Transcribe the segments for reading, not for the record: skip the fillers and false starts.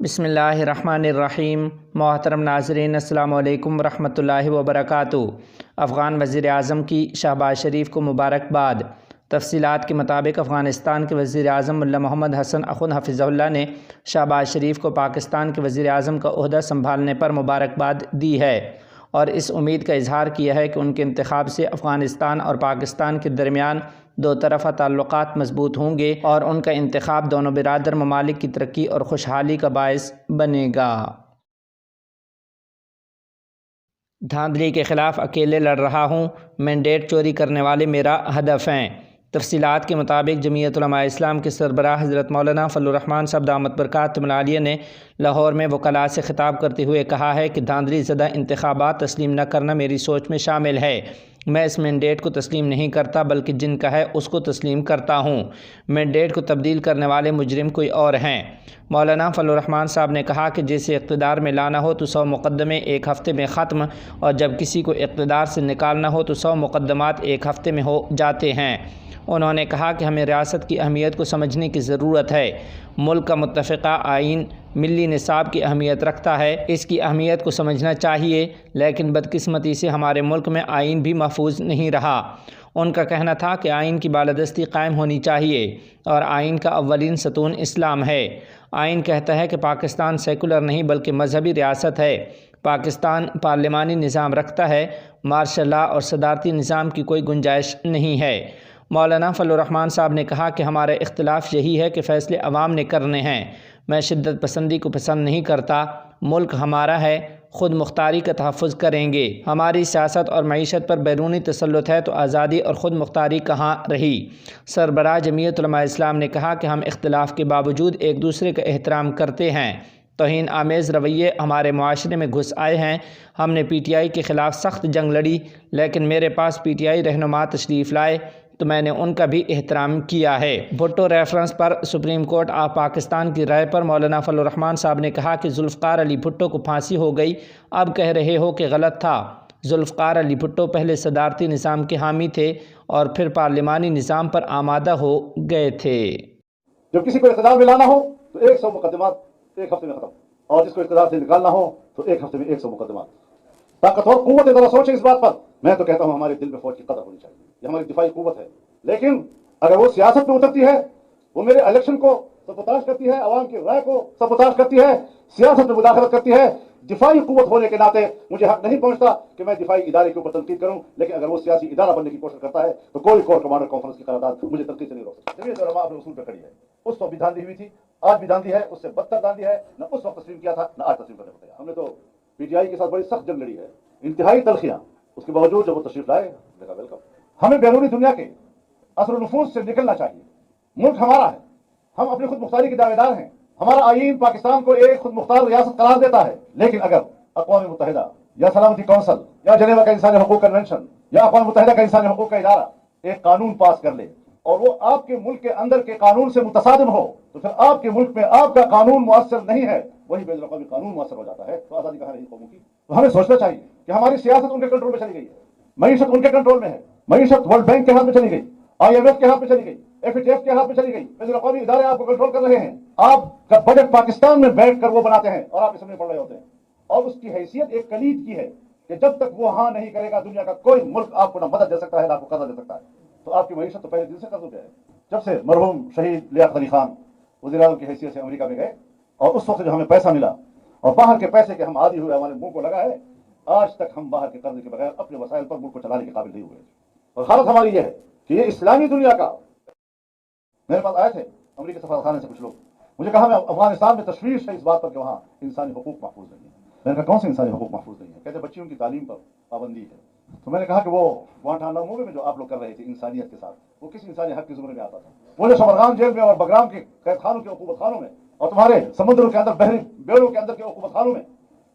بسم اللہ الرحمن الرحیم۔ محترم ناظرین، السلام علیکم ورحمۃ اللہ وبرکاتہ۔ افغان وزیر اعظم کی شہباز شریف کو مبارکباد۔ تفصیلات کے مطابق افغانستان کے وزیر اعظم ملا محمد حسن اخند حفظہ اللہ نے شہباز شریف کو پاکستان کے وزیر اعظم کا عہدہ سنبھالنے پر مبارکباد دی ہے اور اس امید کا اظہار کیا ہے کہ ان کے انتخاب سے افغانستان اور پاکستان کے درمیان دو طرفہ تعلقات مضبوط ہوں گے اور ان کا انتخاب دونوں برادر ممالک کی ترقی اور خوشحالی کا باعث بنے گا۔ دھاندلی کے خلاف اکیلے لڑ رہا ہوں، مینڈیٹ چوری کرنے والے میرا ہدف ہیں۔ تفصیلات کے مطابق جمعیت علماء اسلام کے سربراہ حضرت مولانا فضل الرحمان صاحب دامت برکاتہم العالیہ نے لاہور میں وکلاء سے خطاب کرتے ہوئے کہا ہے کہ دھاندلی زدہ انتخابات تسلیم نہ کرنا میری سوچ میں شامل ہے۔ میں اس مینڈیٹ کو تسلیم نہیں کرتا بلکہ جن کا ہے اس کو تسلیم کرتا ہوں۔ مینڈیٹ کو تبدیل کرنے والے مجرم کوئی اور ہیں۔ مولانا فضل الرحمان صاحب نے کہا کہ جیسے اقتدار میں لانا ہو تو 100 مقدمے ایک ہفتے میں ختم، اور جب کسی کو اقتدار سے نکالنا ہو تو 100 مقدمات ایک ہفتے میں ہو جاتے ہیں۔ انہوں نے کہا کہ ہمیں ریاست کی اہمیت کو سمجھنے کی ضرورت ہے۔ ملک کا متفقہ آئین ملی نصاب کی اہمیت رکھتا ہے، اس کی اہمیت کو سمجھنا چاہیے، لیکن بدقسمتی سے ہمارے ملک میں آئین بھی محفوظ نہیں رہا۔ ان کا کہنا تھا کہ آئین کی بالادستی قائم ہونی چاہیے اور آئین کا اولین ستون اسلام ہے۔ آئین کہتا ہے کہ پاکستان سیکولر نہیں بلکہ مذہبی ریاست ہے۔ پاکستان پارلیمانی نظام رکھتا ہے، مارشل لا اور صدارتی نظام کی کوئی گنجائش نہیں ہے۔ مولانا فضل الرحمان صاحب نے کہا کہ ہمارا اختلاف یہی ہے کہ فیصلے عوام نے کرنے ہیں۔ میں شدت پسندی کو پسند نہیں کرتا۔ ملک ہمارا ہے، خود مختاری کا تحفظ کریں گے۔ ہماری سیاست اور معیشت پر بیرونی تسلط ہے تو آزادی اور خود مختاری کہاں رہی؟ سربراہ جمعیت علماء اسلام نے کہا کہ ہم اختلاف کے باوجود ایک دوسرے کا احترام کرتے ہیں۔ توہین آمیز رویے ہمارے معاشرے میں گھس آئے ہیں۔ ہم نے پی ٹی آئی کے خلاف سخت جنگ لڑی، لیکن میرے پاس پی ٹی آئی رہنما تشریف لائے تو میں نے ان کا بھی احترام کیا ہے۔ Bhutto reference per supreme court of Pakistan کی رائے پر مولانا فضل الرحمان صاحب نے کہا کہ ذوالفقار علی بھٹو کو پھانسی ہو گئی، اب کہہ رہے ہو کہ غلط تھا۔ ذوالفقار علی بھٹو پہلے صدارتی نظام کے حامی تھے اور پھر پارلیمانی نظام پر آمادہ ہو گئے تھے۔ جب کسی کو اقتدار میں لانا ہو تو 100 مقدمات ایک ہفتے میں ختم، اور جس کو اقتدار سے نکالنا ہو تو ایک ہفتے میں 100 مقدمات۔ طاقتور قوت ذرا سوچیں اس بات پر۔ میں تو کہتا ہوں ہمارے دل میں فوج کی قدر ہونی چاہیے، یہ ہماری دفاعی قوت ہے، لیکن اگر وہ سیاست میں اترتی ہے، وہ میرے الیکشن کو سبوتاژ کرتی ہے، عوام کی رائے کو سبوتاژ کرتی ہے، سیاست میں مداخلت کرتی ہے، دفاعی قوت ہونے کے ناطے مجھے حق نہیں پہنچتا کہ میں دفاعی ادارے کے اوپر تنقید کروں، لیکن اگر وہ سیاسی ادارہ بننے کی کوشش کرتا ہے تو کوئی کور کمانڈر کانفرنس کی قرارداد مجھے تنقید سے نہیں روک سکتی۔ جمعیت علماء اپنے اصول پہ کھڑی ہے، اس وقت بھی دھاندلی ہوئی تھی، آج بھی دھاندلی ہے، اس سے بدتر دھاندلی ہے، نہ اس وقت تسلیم کیا تھا نہ آج تسلیم کرنے کو تیار۔ ہم نے تو پی ٹی آئی کے ساتھ بڑی سخت جنگ لڑی ہے، انتہائی تلخیاں، اس کے باوجود جب وہ تشریف لائے دیکھا ویلکم۔ ہمیں بیرونی دنیا کے اثر و نفوذ سے نکلنا چاہیے۔ ملک ہمارا ہے، ہم اپنی خود مختاری کے دعوے دار ہیں۔ ہمارا آئین پاکستان کو ایک خود مختار ریاست قرار دیتا ہے، لیکن اگر اقوام متحدہ یا سلامتی کونسل یا جنیوا کا انسانی حقوق کنونشن یا اقوام متحدہ کا انسانی حقوق کا ادارہ ایک قانون پاس کر لے اور وہ آپ کے ملک کے اندر کے قانون سے متصادم ہو، تو پھر آپ کے ملک میں آپ کا قانون مؤثر نہیں ہے، وہی بین الاقوامی قانون مؤثر ہو جاتا ہے، تو آزادی کہاں رہی قوموں کی؟ تو ہمیں سوچنا چاہیے کہ ہماری سیاست ان کے کنٹرول میں چلی گئی ہے، معیشت ان کے کنٹرول میں ہے، معیشت ورلڈ بینک کے ہاتھ میں چلی گئی، آئی ایم ایف کے ہاتھ میں چلی گئی، ایف ایچ ایف کے ہاتھ میں چلی گئی، بین الاقوامی ادارے آپ کو کنٹرول کر رہے ہیں۔ آپ کا بجٹ پاکستان میں بیٹھ کر وہ بناتے ہیں اور آپ اس میں پڑھ رہے ہوتے ہیں، اور اس کی حیثیت ایک کلید کی ہے کہ جب تک وہ ہاں نہیں کرے گا دنیا کا کوئی ملک آپ کو نہ مدد دے سکتا ہے نہ آپ کو قرضہ دے سکتا ہے۔ تو آپ کی معیشت تو پہلے دن سے قرض ہو گیا ہے، جب سے مرحوم شہید لیاقت علی خان وزیر اعظم کی حیثیت سے امریکہ میں گئے اور اس وقت جو ہمیں پیسہ ملا اور باہر کے پیسے کے ہم عادی ہوئے، ہمارے منہ کو لگا ہے، آج تک ہم باہر کے قرضے کے بغیر اپنے وسائل پر ملک کو چلانے کے قابل نہیں ہوئے۔ اور حالت ہماری یہ ہے کہ یہ اسلامی دنیا کا، میرے پاس آئے تھے امریکی سفارتخانے سے کچھ لوگ، مجھے کہا میں افغانستان میں تشویش ہے اس بات پر کہ وہاں انسانی حقوق محفوظ نہیں ہے۔ میں نے کہا کون سے انسانی حقوق محفوظ نہیں ہے؟ کہتے بچیوں کی تعلیم پر پابندی ہے۔ تو میں نے کہا کہ وہ گوانٹانامو میں جو آپ لوگ کر رہے تھے انسانیت کے ساتھ، وہ کس انسانی حق کے زمرے میں آتا تھا؟ وہ جو شبرغان جیل میں اور بگرام کے قید خانوں کے عقوبت خانوں میں اور تمہارے سمندروں کے اندر بحری بیڑوں کے اندر کے عقوبت خانوں میں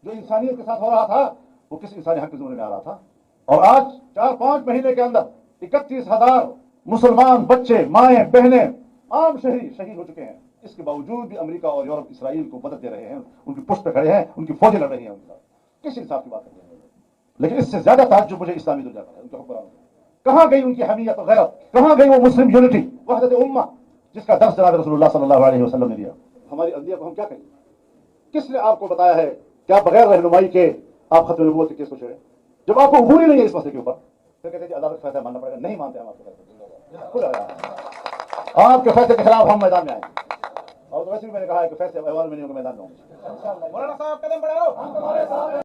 جو انسانیت کے ساتھ ہو رہا تھا، وہ کس انسانی حق کے زمرے میں آ رہا تھا؟ اور آج 4-5 مہینے کے اندر 31,000 مسلمان بچے، مائیں، بہنیں، عام شہری شہید ہو چکے ہیں۔ اس کے باوجود بھی امریکہ اور یورپ اسرائیل کو مدد دے رہے ہیں، ان کی پشت پہ کھڑے ہیں، ان کی فوجیں لڑ رہی ہیں ان کا۔ کس انصاف کی بات کرتے ہیں؟ لیکن اس سے زیادہ تعجب مجھے اسلامی دنیا کا ہے، ان کے حکمرانوں کا۔ کہاں گئی ان کی حمیت اور غیرت؟ کہاں گئی وہ مسلم یونٹی، وحدت امہ، جس کا درس جناب رسول اللہ صلی اللہ علیہ وسلم نے دیا؟ ہماری عدلیہ کو ہم کیا کہیں؟ ہماری عدلیہ کو ہم کیا کہیں؟ ہماری عدلیہ کو ہم کیا کہیں؟ ہماری عدلیہ کو ہم کیا کہیں؟ ہماری عدلیہ کو ہم کیا کہیں؟ ہماری عدلیہ کو ہم کیا کہیں؟ کس نے آپ کو بتایا ہے کہ آپ بغیر رہنمائی کے آپ ختم نبوت کے کیس کو چھیڑیں؟ جب آپ کو عبور ہی نہیں ہے اس مسئلے کے اوپر پھر کہتے ہیں کہ عدالت کا فیصلہ ماننا پڑے گا. نہیں مانتے ہم آپ کے فیصلے. آپ کے فیصلے کے خلاف ہم میدان میں آئیں گے. اور ویسے بھی میں نے کہا ہے کہ فیصلے احوال میں نہیں ہوں گے، میدان میں ہوں گے. مولانا صاحب قدم بڑھاؤ.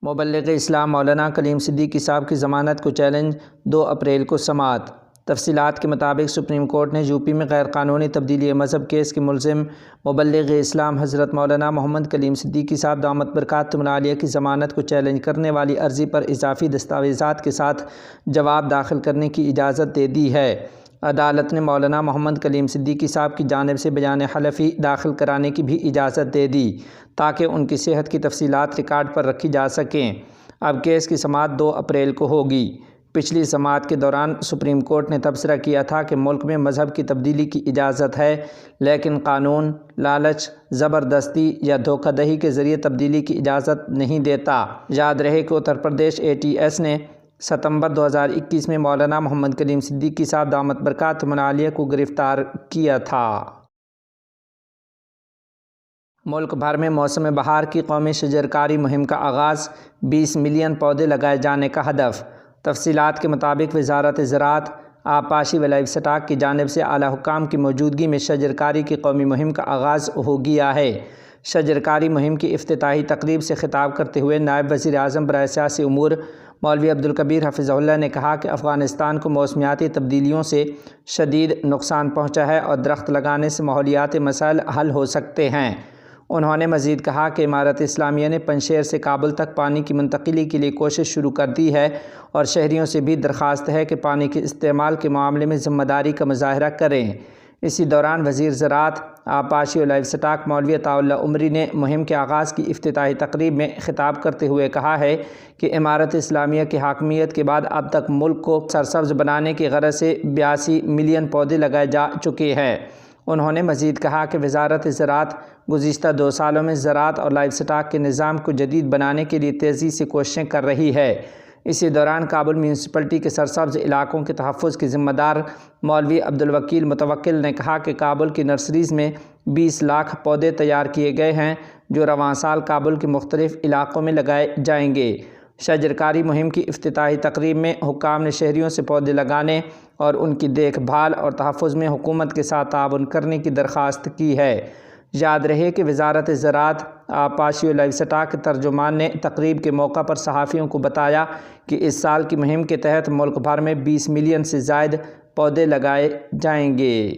مبلغ اسلام مولانا کلیم صدیقی صاحب کی ضمانت کو چیلنج 2 اپریل کو سماعت. تفصیلات کے مطابق سپریم کورٹ نے یو پی میں غیر قانونی تبدیلی مذہب کیس کے ملزم مبلغ اسلام حضرت مولانا محمد کلیم صدیقی صاحب دامت برکاتہم العالیہ کی ضمانت کو چیلنج کرنے والی عرضی پر اضافی دستاویزات کے ساتھ جواب داخل کرنے کی اجازت دے دی ہے. عدالت نے مولانا محمد کلیم صدیقی صاحب کی جانب سے بیان حلفی داخل کرانے کی بھی اجازت دے دی تاکہ ان کی صحت کی تفصیلات ریکارڈ پر رکھی جا سکیں. اب کیس کی سماعت 2 اپریل کو ہوگی. پچھلی سماعت کے دوران سپریم کورٹ نے تبصرہ کیا تھا کہ ملک میں مذہب کی تبدیلی کی اجازت ہے، لیکن قانون لالچ، زبردستی یا دھوکہ دہی کے ذریعے تبدیلی کی اجازت نہیں دیتا. یاد رہے کہ اتر پردیش ATS نے ستمبر 2021 میں مولانا محمد کلیم صدیقی صاحب دامت برکاتہم العالیہ کو گرفتار کیا تھا. ملک بھر میں موسم بہار کی قومی شجرکاری مہم کا آغاز، 20 ملین پودے لگائے جانے کا ہدف. تفصیلات کے مطابق وزارت زراعت، آبپاشی و لائیو سٹاک کی جانب سے اعلیٰ حکام کی موجودگی میں شجرکاری کی قومی مہم کا آغاز ہو گیا ہے. شجرکاری مہم کی افتتاحی تقریب سے خطاب کرتے ہوئے نائب وزیر اعظم برائے سیاسی امور مولوی عبدالکبیر حفظہ اللہ نے کہا کہ افغانستان کو موسمیاتی تبدیلیوں سے شدید نقصان پہنچا ہے اور درخت لگانے سے ماحولیاتی مسائل حل ہو سکتے ہیں. انہوں نے مزید کہا کہ امارت اسلامیہ نے پنجشیر سے کابل تک پانی کی منتقلی کے لیے کوشش شروع کر دی ہے اور شہریوں سے بھی درخواست ہے کہ پانی کے استعمال کے معاملے میں ذمہ داری کا مظاہرہ کریں. اسی دوران وزیر زراعت، آبپاشی و لائیو سٹاک مولوی عطاء اللہ عمری نے مہم کے آغاز کی افتتاحی تقریب میں خطاب کرتے ہوئے کہا ہے کہ امارت اسلامیہ کی حاکمیت کے بعد اب تک ملک کو سرسبز بنانے کی غرض سے 82 ملین پودے لگائے جا چکے ہیں. انہوں نے مزید کہا کہ وزارت زراعت گزشتہ 2 سالوں میں زراعت اور لائیو سٹاک کے نظام کو جدید بنانے کے لیے تیزی سے کوششیں کر رہی ہے. اسی دوران کابل میونسپلٹی کے سرسبز علاقوں کے تحفظ کے ذمہ دار مولوی عبدالوکیل متوکل نے کہا کہ کابل کی نرسریز میں 20 لاکھ پودے تیار کیے گئے ہیں جو رواں سال کابل کے مختلف علاقوں میں لگائے جائیں گے. شجرکاری مہم کی افتتاحی تقریب میں حکام نے شہریوں سے پودے لگانے اور ان کی دیکھ بھال اور تحفظ میں حکومت کے ساتھ تعاون کرنے کی درخواست کی ہے. یاد رہے کہ وزارت زراعت، آبپاشی و لائیو سٹاک کے ترجمان نے تقریب کے موقع پر صحافیوں کو بتایا کہ اس سال کی مہم کے تحت ملک بھر میں 20 ملین سے زائد پودے لگائے جائیں گے.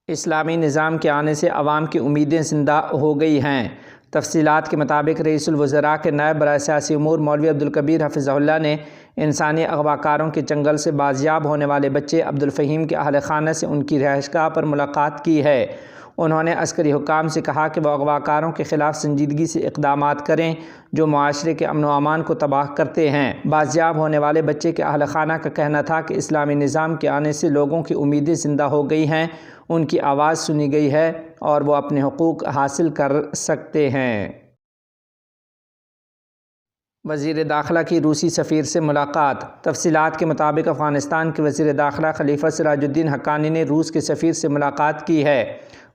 اسلامی نظام کے آنے سے عوام کی امیدیں زندہ ہو گئی ہیں. تفصیلات کے مطابق رئیس الوزراء کے نائب برائے سیاسی امور مولوی عبدالکبیر حفظہ اللہ نے انسانی اغوا کاروں کے چنگل سے بازیاب ہونے والے بچے عبدالفہیم کے اہل خانہ سے ان کی رہائش گاہ پر ملاقات کی ہے. انہوں نے عسکری حکام سے کہا کہ وہ اغوا کاروں کے خلاف سنجیدگی سے اقدامات کریں جو معاشرے کے امن و امان کو تباہ کرتے ہیں. بازیاب ہونے والے بچے کے اہل خانہ کا کہنا تھا کہ اسلامی نظام کے آنے سے لوگوں کی امیدیں زندہ ہو گئی ہیں، ان کی آواز سنی گئی ہے اور وہ اپنے حقوق حاصل کر سکتے ہیں. وزیر داخلہ کی روسی سفیر سے ملاقات. تفصیلات کے مطابق افغانستان کے وزیر داخلہ خلیفہ سراج الدین حقانی نے روس کے سفیر سے ملاقات کی ہے.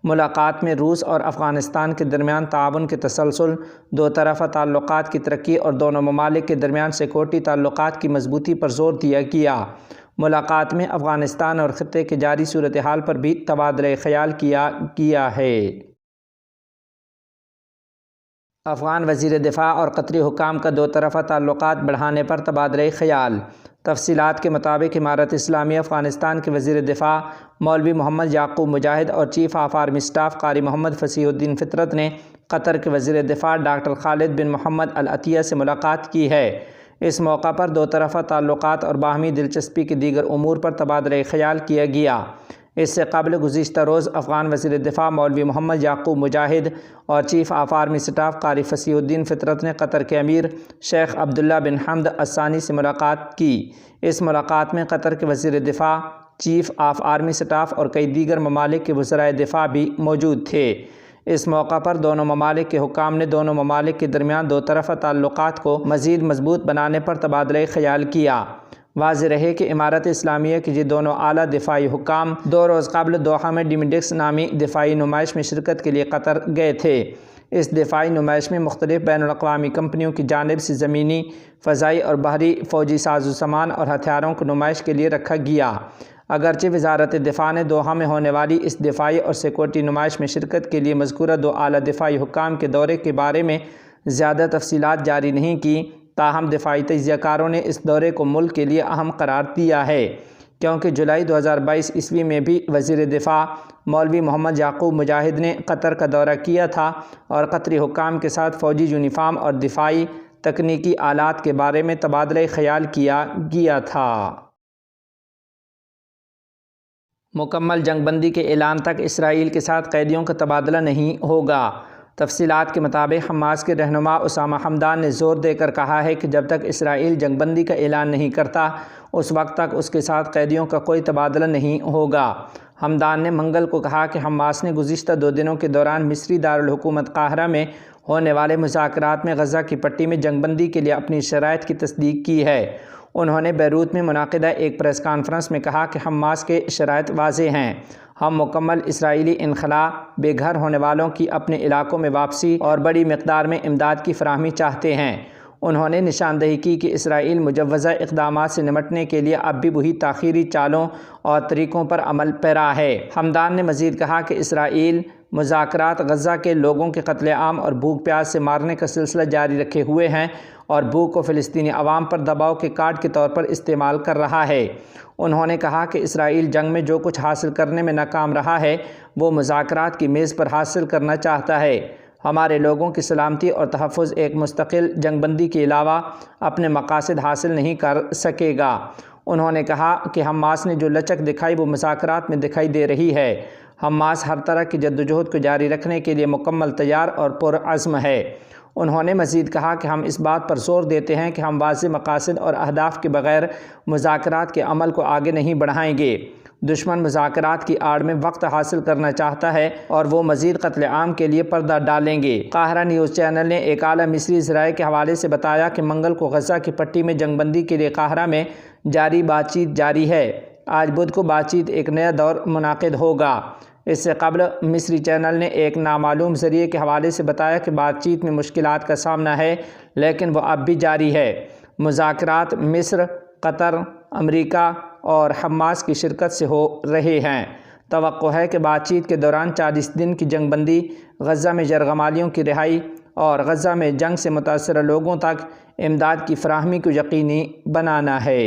ملاقات میں روس اور افغانستان کے درمیان تعاون کے تسلسل، 2 طرفہ تعلقات کی ترقی اور دونوں ممالک کے درمیان سیکورٹی تعلقات کی مضبوطی پر زور دیا گیا. ملاقات میں افغانستان اور خطے کی جاری صورتحال پر بھی تبادلہ خیال کیا گیا ہے. افغان وزیر دفاع اور قطری حکام کا 2 طرفہ تعلقات بڑھانے پر تبادلہ خیال. تفصیلات کے مطابق امارت اسلامیہ افغانستان کے وزیر دفاع مولوی محمد یعقوب مجاہد اور چیف آف آرمی اسٹاف قاری محمد فصیح الدین فطرت نے قطر کے وزیر دفاع ڈاکٹر خالد بن محمد العطیہ سے ملاقات کی ہے. اس موقع پر 2 طرفہ تعلقات اور باہمی دلچسپی کے دیگر امور پر تبادلہ خیال کیا گیا. اس سے قبل گزشتہ روز افغان وزیر دفاع مولوی محمد یعقوب مجاہد اور چیف آف آرمی اسٹاف قاری فصیح الدین فطرت نے قطر کے امیر شیخ عبداللہ بن حمد الثانی سے ملاقات کی. اس ملاقات میں قطر کے وزیر دفاع، چیف آف آرمی اسٹاف اور کئی دیگر ممالک کے وزرائے دفاع بھی موجود تھے. اس موقع پر دونوں ممالک کے حکام نے دونوں ممالک کے درمیان 2 طرفہ تعلقات کو مزید مضبوط بنانے پر تبادلہ خیال کیا. واضح رہے کہ امارت اسلامیہ کے یہ دونوں اعلیٰ دفاعی حکام 2 روز قبل دوحہ میں ڈیمڈکس نامی دفاعی نمائش میں شرکت کے لیے قطر گئے تھے۔ اس دفاعی نمائش میں مختلف بین الاقوامی کمپنیوں کی جانب سے زمینی، فضائی اور بحری فوجی ساز و سامان اور ہتھیاروں کو نمائش کے لیے رکھا گیا۔ اگرچہ وزارت دفاع نے دوحہ میں ہونے والی اس دفاعی اور سیکورٹی نمائش میں شرکت کے لیے مذکورہ 2 اعلیٰ دفاعی حکام کے دورے کے بارے میں زیادہ تفصیلات جاری نہیں کی، تاہم دفاعی تجزیہ کاروں نے اس دورے کو ملک کے لیے اہم قرار دیا ہے، کیونکہ جولائی 2022 عیسوی میں بھی وزیر دفاع مولوی محمد یعقوب مجاہد نے قطر کا دورہ کیا تھا اور قطری حکام کے ساتھ فوجی یونیفارم اور دفاعی تکنیکی آلات کے بارے میں تبادلہ خیال کیا گیا تھا۔ مکمل جنگ بندی کے اعلان تک اسرائیل کے ساتھ قیدیوں کا تبادلہ نہیں ہوگا۔ تفصیلات کے مطابق حماس کے رہنما اسامہ حمدان نے زور دے کر کہا ہے کہ جب تک اسرائیل جنگ بندی کا اعلان نہیں کرتا اس وقت تک اس کے ساتھ قیدیوں کا کوئی تبادلہ نہیں ہوگا۔ حمدان نے منگل کو کہا کہ حماس نے گزشتہ 2 دنوں کے دوران مصری دارالحکومت قاہرہ میں ہونے والے مذاکرات میں غزہ کی پٹی میں جنگ بندی کے لیے اپنی شرائط کی تصدیق کی ہے۔ انہوں نے بیروت میں منعقدہ ایک پریس کانفرنس میں کہا کہ حماس کے شرائط واضح ہیں، ہم مکمل اسرائیلی انخلاء، بے گھر ہونے والوں کی اپنے علاقوں میں واپسی اور بڑی مقدار میں امداد کی فراہمی چاہتے ہیں۔ انہوں نے نشاندہی کی کہ اسرائیل مجوزہ اقدامات سے نمٹنے کے لیے اب بھی وہی تاخیری چالوں اور طریقوں پر عمل پیرا ہے۔ حمدان نے مزید کہا کہ اسرائیل مذاکرات غزہ کے لوگوں کے قتل عام اور بھوک پیاس سے مارنے کا سلسلہ جاری رکھے ہوئے ہیں اور بھوک کو فلسطینی عوام پر دباؤ کے کارڈ کے طور پر استعمال کر رہا ہے۔ انہوں نے کہا کہ اسرائیل جنگ میں جو کچھ حاصل کرنے میں ناکام رہا ہے وہ مذاکرات کی میز پر حاصل کرنا چاہتا ہے۔ ہمارے لوگوں کی سلامتی اور تحفظ ایک مستقل جنگ بندی کے علاوہ اپنے مقاصد حاصل نہیں کر سکے گا۔ انہوں نے کہا کہ حماس نے جو لچک دکھائی وہ مذاکرات میں دکھائی دے رہی ہے۔ حماس ہر طرح کی جدوجہد کو جاری رکھنے کے لیے مکمل تیار اور پرعزم ہے۔ انہوں نے مزید کہا کہ ہم اس بات پر زور دیتے ہیں کہ ہم واضح مقاصد اور اہداف کے بغیر مذاکرات کے عمل کو آگے نہیں بڑھائیں گے۔ دشمن مذاکرات کی آڑ میں وقت حاصل کرنا چاہتا ہے اور وہ مزید قتل عام کے لیے پردہ ڈالیں گے۔ قاہرہ نیوز چینل نے ایک اعلیٰ مصری ذرائع کے حوالے سے بتایا کہ منگل کو غزہ کی پٹی میں جنگ بندی کے لیے قاہرہ میں بات چیت جاری ہے۔ آج بدھ کو بات چیت ایک نیا دور منعقد ہوگا۔ اس سے قبل مصری چینل نے ایک نامعلوم ذریعے کے حوالے سے بتایا کہ بات چیت میں مشکلات کا سامنا ہے لیکن وہ اب بھی جاری ہے۔ مذاکرات مصر، قطر، امریکہ اور حماس کی شرکت سے ہو رہے ہیں۔ توقع ہے کہ بات چیت کے دوران 40 دن کی جنگ بندی، غزہ میں یرغمالیوں کی رہائی اور غزہ میں جنگ سے متاثرہ لوگوں تک امداد کی فراہمی کو یقینی بنانا ہے۔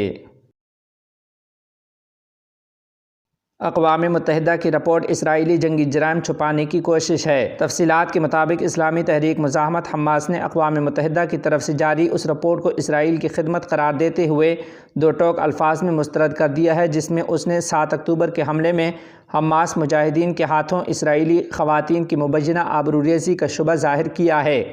اقوام متحدہ کی رپورٹ اسرائیلی جنگی جرائم چھپانے کی کوشش ہے۔ تفصیلات کے مطابق اسلامی تحریک مزاحمت حماس نے اقوام متحدہ کی طرف سے جاری اس رپورٹ کو اسرائیل کی خدمت قرار دیتے ہوئے 2 ٹوک الفاظ میں مسترد کر دیا ہے، جس میں اس نے 7 اکتوبر کے حملے میں حماس مجاہدین کے ہاتھوں اسرائیلی خواتین کی مبینہ آبروریزی کا شبہ ظاہر کیا ہے۔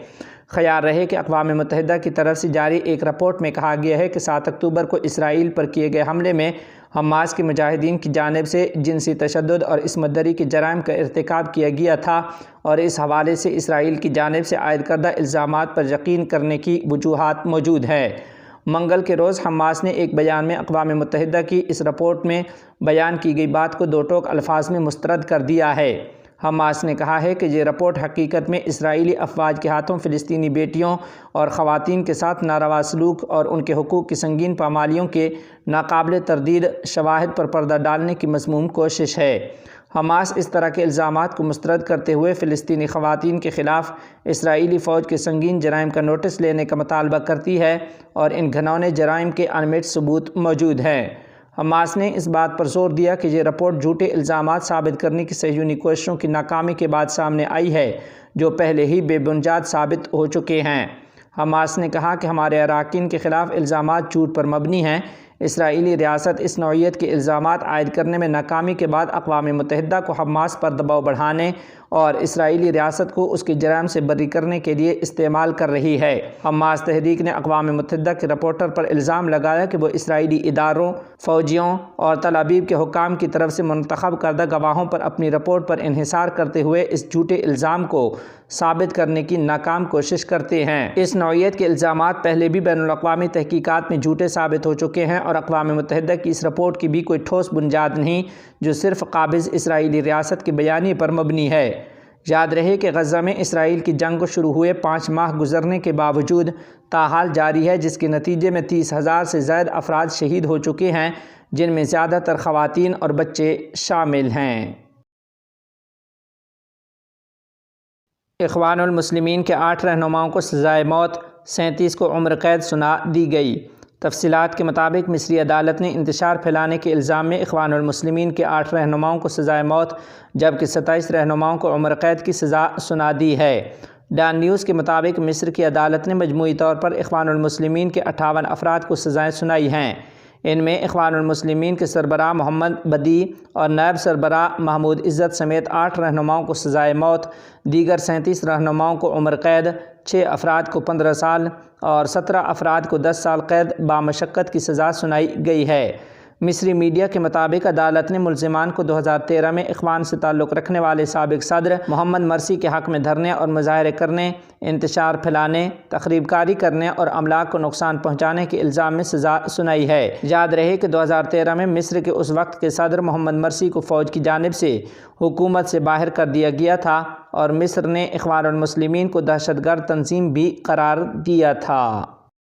خیال رہے کہ اقوام متحدہ کی طرف سے جاری ایک رپورٹ میں کہا گیا ہے کہ 7 اکتوبر کو اسرائیل پر کیے گئے حملے میں حماس کے مجاہدین کی جانب سے جنسی تشدد اور عصمت دری کے جرائم کا ارتکاب کیا گیا تھا اور اس حوالے سے اسرائیل کی جانب سے عائد کردہ الزامات پر یقین کرنے کی وجوہات موجود ہیں۔ منگل کے روز حماس نے ایک بیان میں اقوام متحدہ کی اس رپورٹ میں بیان کی گئی بات کو 2 ٹوک الفاظ میں مسترد کر دیا ہے۔ حماس نے کہا ہے کہ یہ رپورٹ حقیقت میں اسرائیلی افواج کے ہاتھوں فلسطینی بیٹیوں اور خواتین کے ساتھ ناروا سلوک اور ان کے حقوق کی سنگین پامالیوں کے ناقابل تردید شواہد پر پردہ ڈالنے کی مذموم کوشش ہے۔ حماس اس طرح کے الزامات کو مسترد کرتے ہوئے فلسطینی خواتین کے خلاف اسرائیلی فوج کے سنگین جرائم کا نوٹس لینے کا مطالبہ کرتی ہے اور ان گھناؤنے جرائم کے انمٹ ثبوت موجود ہیں۔ حماس نے اس بات پر زور دیا کہ یہ رپورٹ جھوٹے الزامات ثابت کرنے کی صہیونی کوششوں کی ناکامی کے بعد سامنے آئی ہے جو پہلے ہی بے بنیاد ثابت ہو چکے ہیں۔ حماس نے کہا کہ ہمارے اراکین کے خلاف الزامات جھوٹ پر مبنی ہیں۔ اسرائیلی ریاست اس نوعیت کے الزامات عائد کرنے میں ناکامی کے بعد اقوام متحدہ کو حماس پر دباؤ بڑھانے اور اسرائیلی ریاست کو اس کے جرائم سے بری کرنے کے لیے استعمال کر رہی ہے۔ حماس تحریک نے اقوام متحدہ کے رپورٹر پر الزام لگایا کہ وہ اسرائیلی اداروں، فوجیوں اور تل ابیب کے حکام کی طرف سے منتخب کردہ گواہوں پر اپنی رپورٹ پر انحصار کرتے ہوئے اس جھوٹے الزام کو ثابت کرنے کی ناکام کوشش کرتے ہیں۔ اس نوعیت کے الزامات پہلے بھی بین الاقوامی تحقیقات میں جھوٹے ثابت ہو چکے ہیں اور اقوام متحدہ کی اس رپورٹ کی بھی کوئی ٹھوس بنیاد نہیں، جو صرف قابض اسرائیلی ریاست کے بیانیے پر مبنی ہے۔ یاد رہے کہ غزہ میں اسرائیل کی جنگ شروع ہوئے 5 ماہ گزرنے کے باوجود تاحال جاری ہے، جس کے نتیجے میں 30,000 سے زائد افراد شہید ہو چکے ہیں، جن میں زیادہ تر خواتین اور بچے شامل ہیں۔ اخوان المسلمین کے 8 رہنماؤں کو سزائے موت، 37 کو عمر قید سنا دی گئی۔ تفصیلات کے مطابق مصری عدالت نے انتشار پھیلانے کے الزام میں اخوان المسلمین کے 8 رہنماؤں کو سزائے موت جبکہ 27 رہنماؤں کو عمر قید کی سزا سنا دی ہے۔ ڈان نیوز کے مطابق مصر کی عدالت نے مجموعی طور پر اخوان المسلمین کے 58 افراد کو سزائیں سنائی ہیں۔ ان میں اخوان المسلمین کے سربراہ محمد بدیع اور نائب سربراہ محمود عزت سمیت 8 رہنماؤں کو سزائے موت، دیگر 37 رہنماؤں کو عمر قید، 6 افراد کو 15 سال اور 17 افراد کو 10 سال قید بامشقت کی سزا سنائی گئی ہے۔ مصری میڈیا کے مطابق عدالت نے ملزمان کو 2013 میں اخوان سے تعلق رکھنے والے سابق صدر محمد مرسی کے حق میں دھرنے اور مظاہرے کرنے، انتشار پھیلانے، تخریب کاری کرنے اور املاک کو نقصان پہنچانے کے الزام میں سزا سنائی ہے۔ یاد رہے کہ 2013 میں مصر کے اس وقت کے صدر محمد مرسی کو فوج کی جانب سے حکومت سے باہر کر دیا گیا تھا اور مصر نے اخوان المسلمین کو دہشت گرد تنظیم بھی قرار دیا تھا۔